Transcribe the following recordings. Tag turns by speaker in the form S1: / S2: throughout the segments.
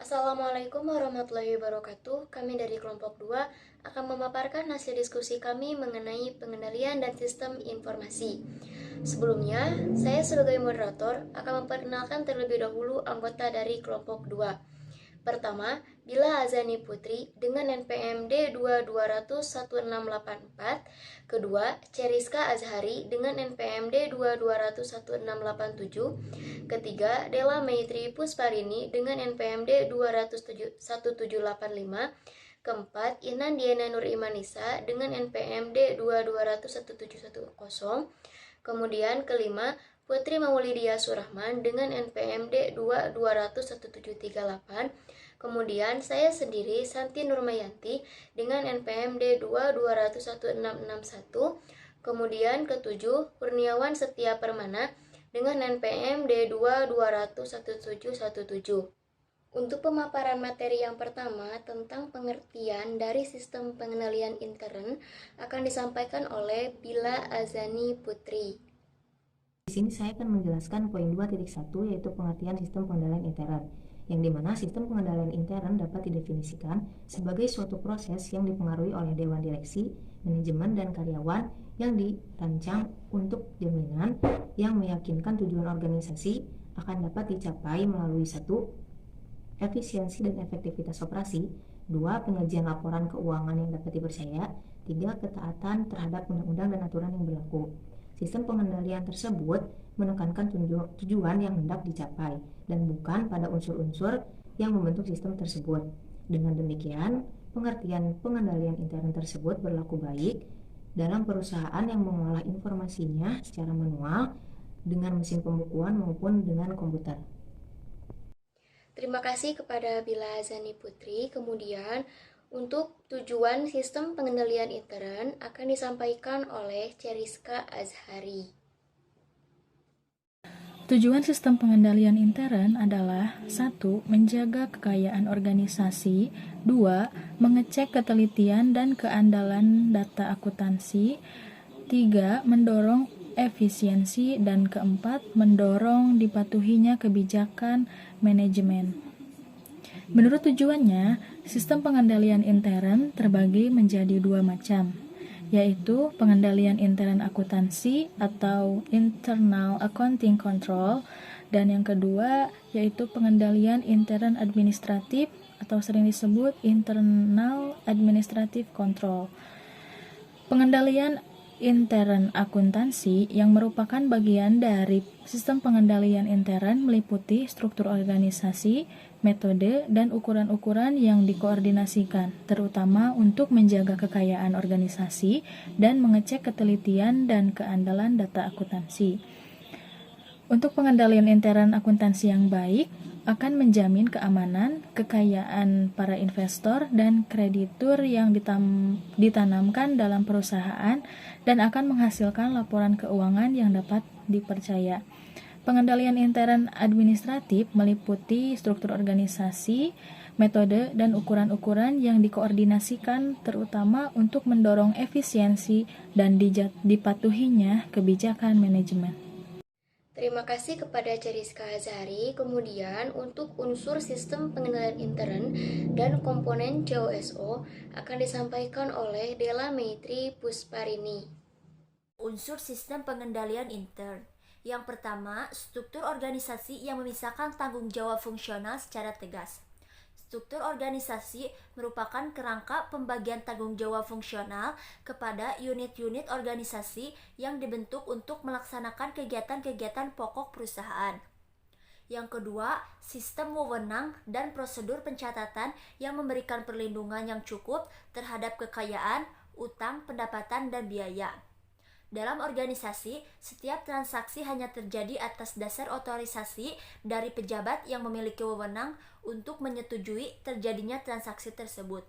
S1: Assalamualaikum warahmatullahi wabarakatuh. Kami dari kelompok 2 akan memaparkan hasil diskusi kami mengenai pengendalian dan sistem informasi. Sebelumnya, saya sebagai moderator akan memperkenalkan terlebih dahulu anggota dari kelompok 2. Pertama, Bila Azani Putri dengan NPM D2201684. Kedua, Ceriska Azhari dengan NPM D2211687. Ketiga, Della Maitri Pusparini dengan NPM D21785. Keempat, Inan Diana Nur Imanisa dengan NPM D2201710. Kemudian kelima, Putri Maulidia Surahman dengan NPM D2201738. Kemudian saya sendiri Santi Nurmayanti dengan NPM D2201661. Kemudian ketujuh, Kurniawan Setia Permana dengan NPM D2201717. Untuk pemaparan materi yang pertama tentang pengertian dari sistem pengendalian intern akan disampaikan oleh Bila Azani Putri.
S2: Di sini saya akan menjelaskan poin 2.1 yaitu pengertian sistem pengendalian intern, yang dimana sistem pengendalian intern dapat didefinisikan sebagai suatu proses yang dipengaruhi oleh dewan direksi, manajemen, dan karyawan yang dirancang untuk jaminan yang meyakinkan tujuan organisasi akan dapat dicapai melalui 1. Efisiensi dan efektivitas operasi, 2. Penyajian laporan keuangan yang dapat dipercaya, 3. Ketaatan terhadap undang-undang dan aturan yang berlaku. Sistem pengendalian tersebut menekankan tujuan yang hendak dicapai dan bukan pada unsur-unsur yang membentuk sistem tersebut. Dengan demikian, pengertian pengendalian intern tersebut berlaku baik dalam perusahaan yang mengolah informasinya secara manual dengan mesin pembukuan maupun dengan komputer.
S1: Terima kasih kepada Bila Azani Putri. Kemudian, untuk tujuan sistem pengendalian intern akan disampaikan oleh Ceriska Azhari.
S3: Tujuan sistem pengendalian intern adalah 1. Menjaga kekayaan organisasi, 2. Mengecek ketelitian dan keandalan data akuntansi, 3. Mendorong efisiensi, dan keempat, mendorong dipatuhinya kebijakan manajemen. Menurut tujuannya, sistem pengendalian intern terbagi menjadi dua macam, yaitu pengendalian intern akuntansi atau internal accounting control, dan yang kedua yaitu pengendalian intern administratif atau sering disebut internal administrative control. Pengendalian intern akuntansi yang merupakan bagian dari sistem pengendalian intern meliputi struktur organisasi, metode, dan ukuran-ukuran yang dikoordinasikan, terutama untuk menjaga kekayaan organisasi dan mengecek ketelitian dan keandalan data akuntansi. Untuk pengendalian intern akuntansi yang baik akan menjamin keamanan, kekayaan para investor, dan kreditur yang ditanamkan dalam perusahaan dan akan menghasilkan laporan keuangan yang dapat dipercaya. Pengendalian intern administratif meliputi struktur organisasi, metode, dan ukuran-ukuran yang dikoordinasikan terutama untuk mendorong efisiensi dan dipatuhinya kebijakan manajemen.
S1: Terima kasih kepada Ceriska Azhari. Kemudian untuk unsur sistem pengendalian intern dan komponen COSO akan disampaikan oleh Della Maitri Pusparini.
S4: Unsur sistem pengendalian intern. Yang pertama, struktur organisasi yang memisahkan tanggung jawab fungsional secara tegas. Struktur organisasi merupakan kerangka pembagian tanggung jawab fungsional kepada unit-unit organisasi yang dibentuk untuk melaksanakan kegiatan-kegiatan pokok perusahaan. Yang kedua, sistem wewenang dan prosedur pencatatan yang memberikan perlindungan yang cukup terhadap kekayaan, utang, pendapatan, dan biaya. Dalam organisasi, setiap transaksi hanya terjadi atas dasar otorisasi dari pejabat yang memiliki wewenang untuk menyetujui terjadinya transaksi tersebut.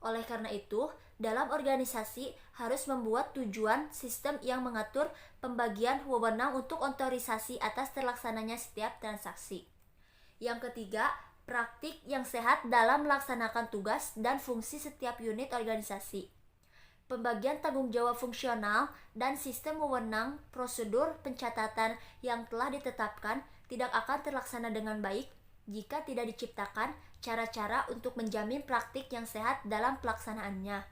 S4: Oleh karena itu, dalam organisasi harus membuat tujuan sistem yang mengatur pembagian wewenang untuk otorisasi atas terlaksananya setiap transaksi. Yang ketiga, praktik yang sehat dalam melaksanakan tugas dan fungsi setiap unit organisasi. Pembagian tanggung jawab fungsional dan sistem wewenang prosedur pencatatan yang telah ditetapkan tidak akan terlaksana dengan baik jika tidak diciptakan cara-cara untuk menjamin praktik yang sehat dalam pelaksanaannya.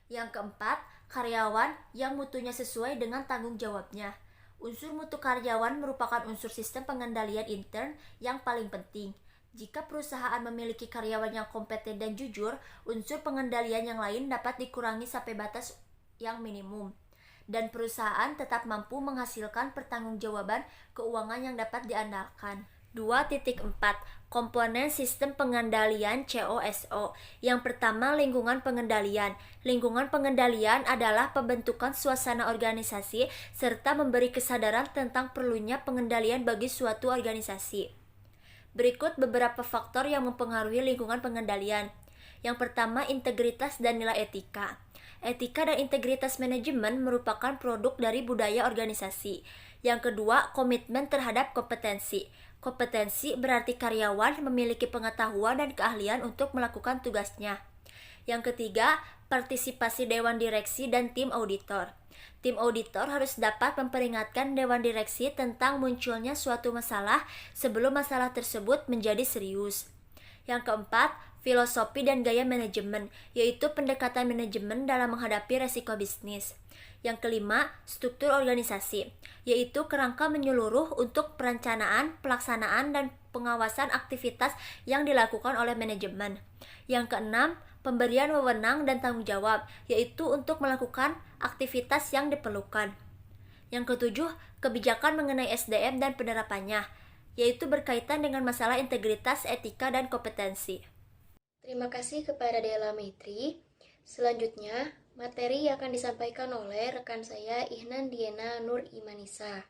S4: Yang keempat, karyawan yang mutunya sesuai dengan tanggung jawabnya. Unsur mutu karyawan merupakan unsur sistem pengendalian intern yang paling penting. Jika perusahaan memiliki karyawan yang kompeten dan jujur, unsur pengendalian yang lain dapat dikurangi sampai batas yang minimum. Dan perusahaan tetap mampu menghasilkan pertanggungjawaban keuangan yang dapat diandalkan. 2.4 Komponen sistem pengendalian COSO. Yang pertama, lingkungan pengendalian. Lingkungan pengendalian adalah pembentukan suasana organisasi serta memberi kesadaran tentang perlunya pengendalian bagi suatu organisasi. Berikut beberapa faktor yang mempengaruhi lingkungan pengendalian. Yang pertama, integritas dan nilai etika. Etika dan integritas manajemen merupakan produk dari budaya organisasi. Yang kedua, komitmen terhadap kompetensi. Kompetensi berarti karyawan memiliki pengetahuan dan keahlian untuk melakukan tugasnya. Yang ketiga, partisipasi dewan direksi dan tim auditor. Tim auditor harus dapat memperingatkan dewan direksi tentang munculnya suatu masalah sebelum masalah tersebut menjadi serius. Yang keempat, filosofi dan gaya manajemen, yaitu pendekatan manajemen dalam menghadapi resiko bisnis. Yang kelima, struktur organisasi, yaitu kerangka menyeluruh untuk perencanaan, pelaksanaan, dan pengawasan aktivitas yang dilakukan oleh manajemen. Yang keenam, pemberian wewenang dan tanggung jawab, yaitu untuk melakukan aktivitas yang diperlukan. Yang ketujuh, kebijakan mengenai SDM dan penerapannya, yaitu berkaitan dengan masalah integritas, etika, dan kompetensi.
S1: Terima kasih kepada Dela Maitri. Selanjutnya, materi yang akan disampaikan oleh rekan saya Ihnan Diana Nur Imanisa.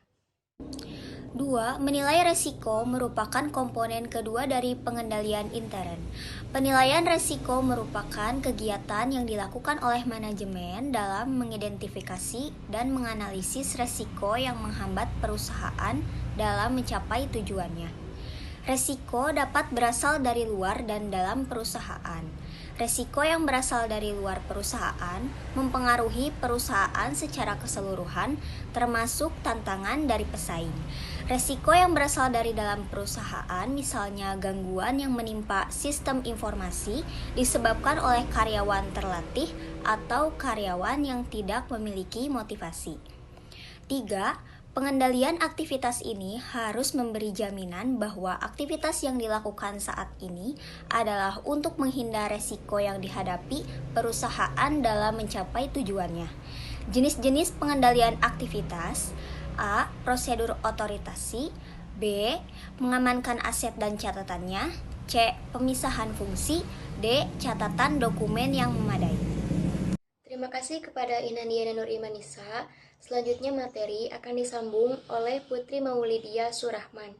S5: 2. Menilai resiko merupakan komponen kedua dari pengendalian intern. Penilaian resiko merupakan kegiatan yang dilakukan oleh manajemen dalam mengidentifikasi dan menganalisis resiko yang menghambat perusahaan dalam mencapai tujuannya. Resiko dapat berasal dari luar dan dalam perusahaan. Resiko yang berasal dari luar perusahaan mempengaruhi perusahaan secara keseluruhan, termasuk tantangan dari pesaing. Resiko yang berasal dari dalam perusahaan, misalnya gangguan yang menimpa sistem informasi, disebabkan oleh karyawan terlatih atau karyawan yang tidak memiliki motivasi. 3. Pengendalian aktivitas ini harus memberi jaminan bahwa aktivitas yang dilakukan saat ini adalah untuk menghindar resiko yang dihadapi perusahaan dalam mencapai tujuannya. Jenis-jenis pengendalian aktivitas: A. Prosedur otoritasi, B. Mengamankan aset dan catatannya, C. Pemisahan fungsi, D. Catatan dokumen yang memadai.
S1: Terima kasih kepada Ihnan Diana Nur Imanisa. Selanjutnya materi akan disambung oleh Putri Maulidia Surahman.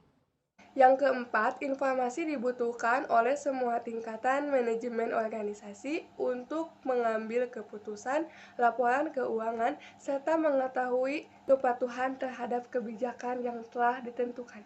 S6: Yang keempat, informasi dibutuhkan oleh semua tingkatan manajemen organisasi untuk mengambil keputusan, laporan keuangan, serta mengetahui kepatuhan terhadap kebijakan yang telah ditentukan.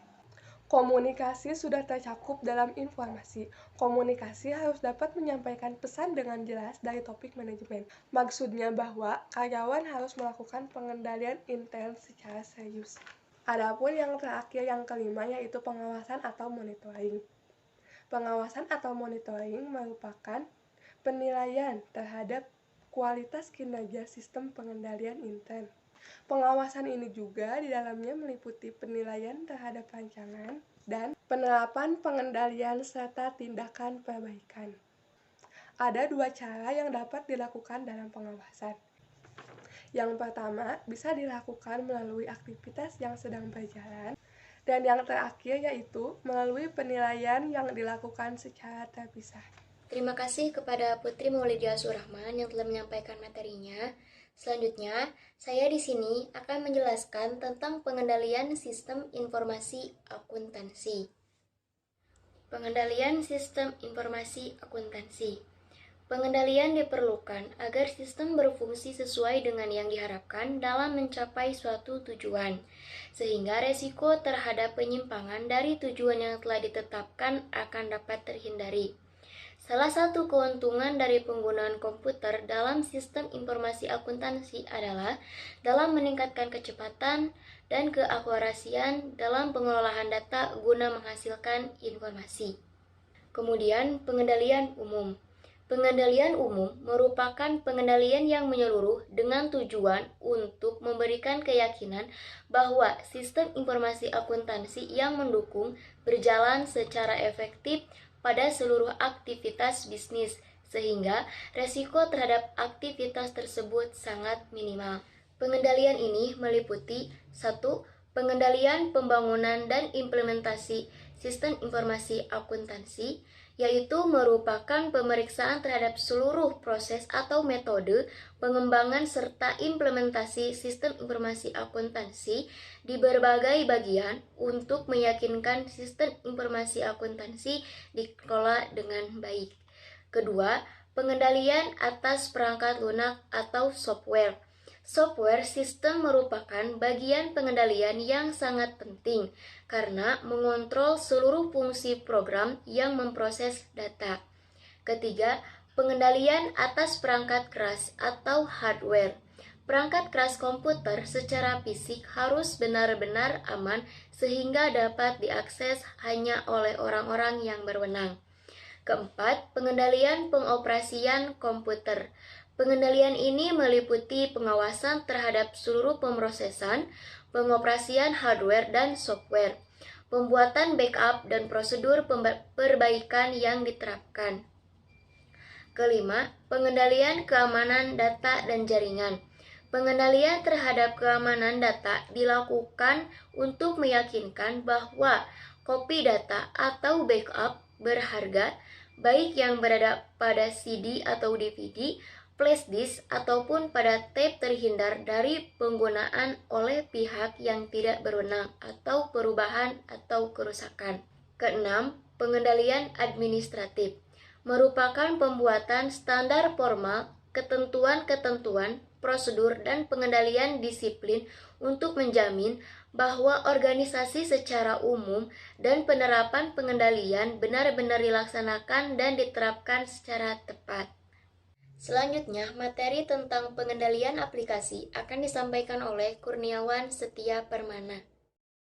S6: Komunikasi sudah tercakup dalam informasi. Komunikasi harus dapat menyampaikan pesan dengan jelas dari topik manajemen. Maksudnya bahwa karyawan harus melakukan pengendalian intern secara serius. Adapun yang terakhir, yang kelima, yaitu pengawasan atau monitoring. Pengawasan atau monitoring merupakan penilaian terhadap kualitas kinerja sistem pengendalian intern. Pengawasan ini juga di dalamnya meliputi penilaian terhadap rancangan dan penerapan pengendalian serta tindakan perbaikan. Ada dua cara yang dapat dilakukan dalam pengawasan. Yang pertama, bisa dilakukan melalui aktivitas yang sedang berjalan, dan yang terakhir yaitu melalui penilaian yang dilakukan secara terpisah.
S1: Terima kasih kepada Putri Maulidia Surahman yang telah menyampaikan materinya. Selanjutnya, saya di sini akan menjelaskan tentang pengendalian sistem informasi akuntansi. Pengendalian sistem informasi akuntansi. Pengendalian diperlukan agar sistem berfungsi sesuai dengan yang diharapkan dalam mencapai suatu tujuan, sehingga resiko terhadap penyimpangan dari tujuan yang telah ditetapkan akan dapat terhindari. Salah satu keuntungan dari penggunaan komputer dalam sistem informasi akuntansi adalah dalam meningkatkan kecepatan dan keakurasian dalam pengelolaan data guna menghasilkan informasi. Kemudian, pengendalian umum. Pengendalian umum merupakan pengendalian yang menyeluruh dengan tujuan untuk memberikan keyakinan bahwa sistem informasi akuntansi yang mendukung berjalan secara efektif pada seluruh aktivitas bisnis, sehingga resiko terhadap aktivitas tersebut sangat minimal. Pengendalian ini meliputi 1. Pengendalian pembangunan dan implementasi sistem informasi akuntansi, yaitu merupakan pemeriksaan terhadap seluruh proses atau metode pengembangan serta implementasi sistem informasi akuntansi di berbagai bagian untuk meyakinkan sistem informasi akuntansi dikelola dengan baik. Kedua, pengendalian atas perangkat lunak atau software. Software sistem merupakan bagian pengendalian yang sangat penting karena mengontrol seluruh fungsi program yang memproses data. Ketiga, pengendalian atas perangkat keras atau hardware. Perangkat keras komputer secara fisik harus benar-benar aman sehingga dapat diakses hanya oleh orang-orang yang berwenang. Keempat, pengendalian pengoperasian komputer. Pengendalian ini meliputi pengawasan terhadap seluruh pemrosesan, pengoperasian hardware dan software, pembuatan backup dan prosedur perbaikan yang diterapkan. Kelima, pengendalian keamanan data dan jaringan. Pengendalian terhadap keamanan data dilakukan untuk meyakinkan bahwa kopi data atau backup berharga, baik yang berada pada CD atau DVD, flash disk, ataupun pada tape terhindar dari penggunaan oleh pihak yang tidak berwenang atau perubahan atau kerusakan. Keenam, pengendalian administratif merupakan pembuatan standar formal, ketentuan-ketentuan, prosedur, dan pengendalian disiplin untuk menjamin bahwa organisasi secara umum dan penerapan pengendalian benar-benar dilaksanakan dan diterapkan secara tepat. Selanjutnya, materi tentang pengendalian aplikasi akan disampaikan oleh Kurniawan Setia Permana.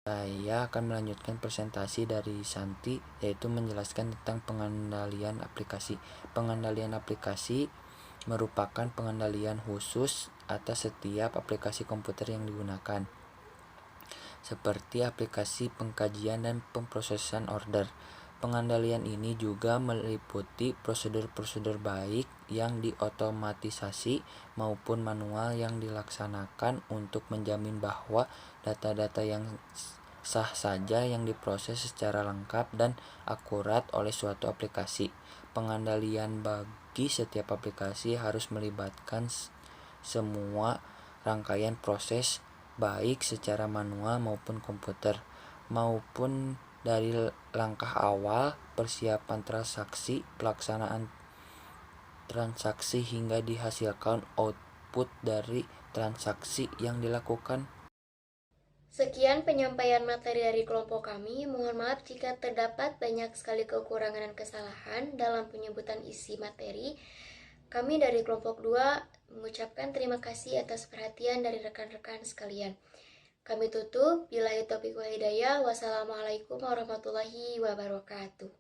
S7: Saya akan melanjutkan presentasi dari Santi, yaitu menjelaskan tentang pengendalian aplikasi. Pengendalian aplikasi merupakan pengendalian khusus atas setiap aplikasi komputer yang digunakan, seperti aplikasi pengkajian dan pemrosesan order. Pengendalian ini juga meliputi prosedur-prosedur baik yang diotomatisasi maupun manual yang dilaksanakan untuk menjamin bahwa data-data yang sah saja yang diproses secara lengkap dan akurat oleh suatu aplikasi. Pengendalian bagi setiap aplikasi harus melibatkan semua rangkaian proses baik secara manual maupun komputer, maupun dari langkah awal, persiapan transaksi, pelaksanaan transaksi hingga dihasilkan output dari transaksi yang dilakukan.
S1: Sekian penyampaian materi dari kelompok kami. Mohon maaf jika terdapat banyak sekali kekurangan dan kesalahan dalam penyebutan isi materi. Kami dari kelompok 2 mengucapkan terima kasih atas perhatian dari rekan-rekan sekalian. Kami tutup. Billahi taufiq wal hidayah. Wassalamualaikum warahmatullahi wabarakatuh.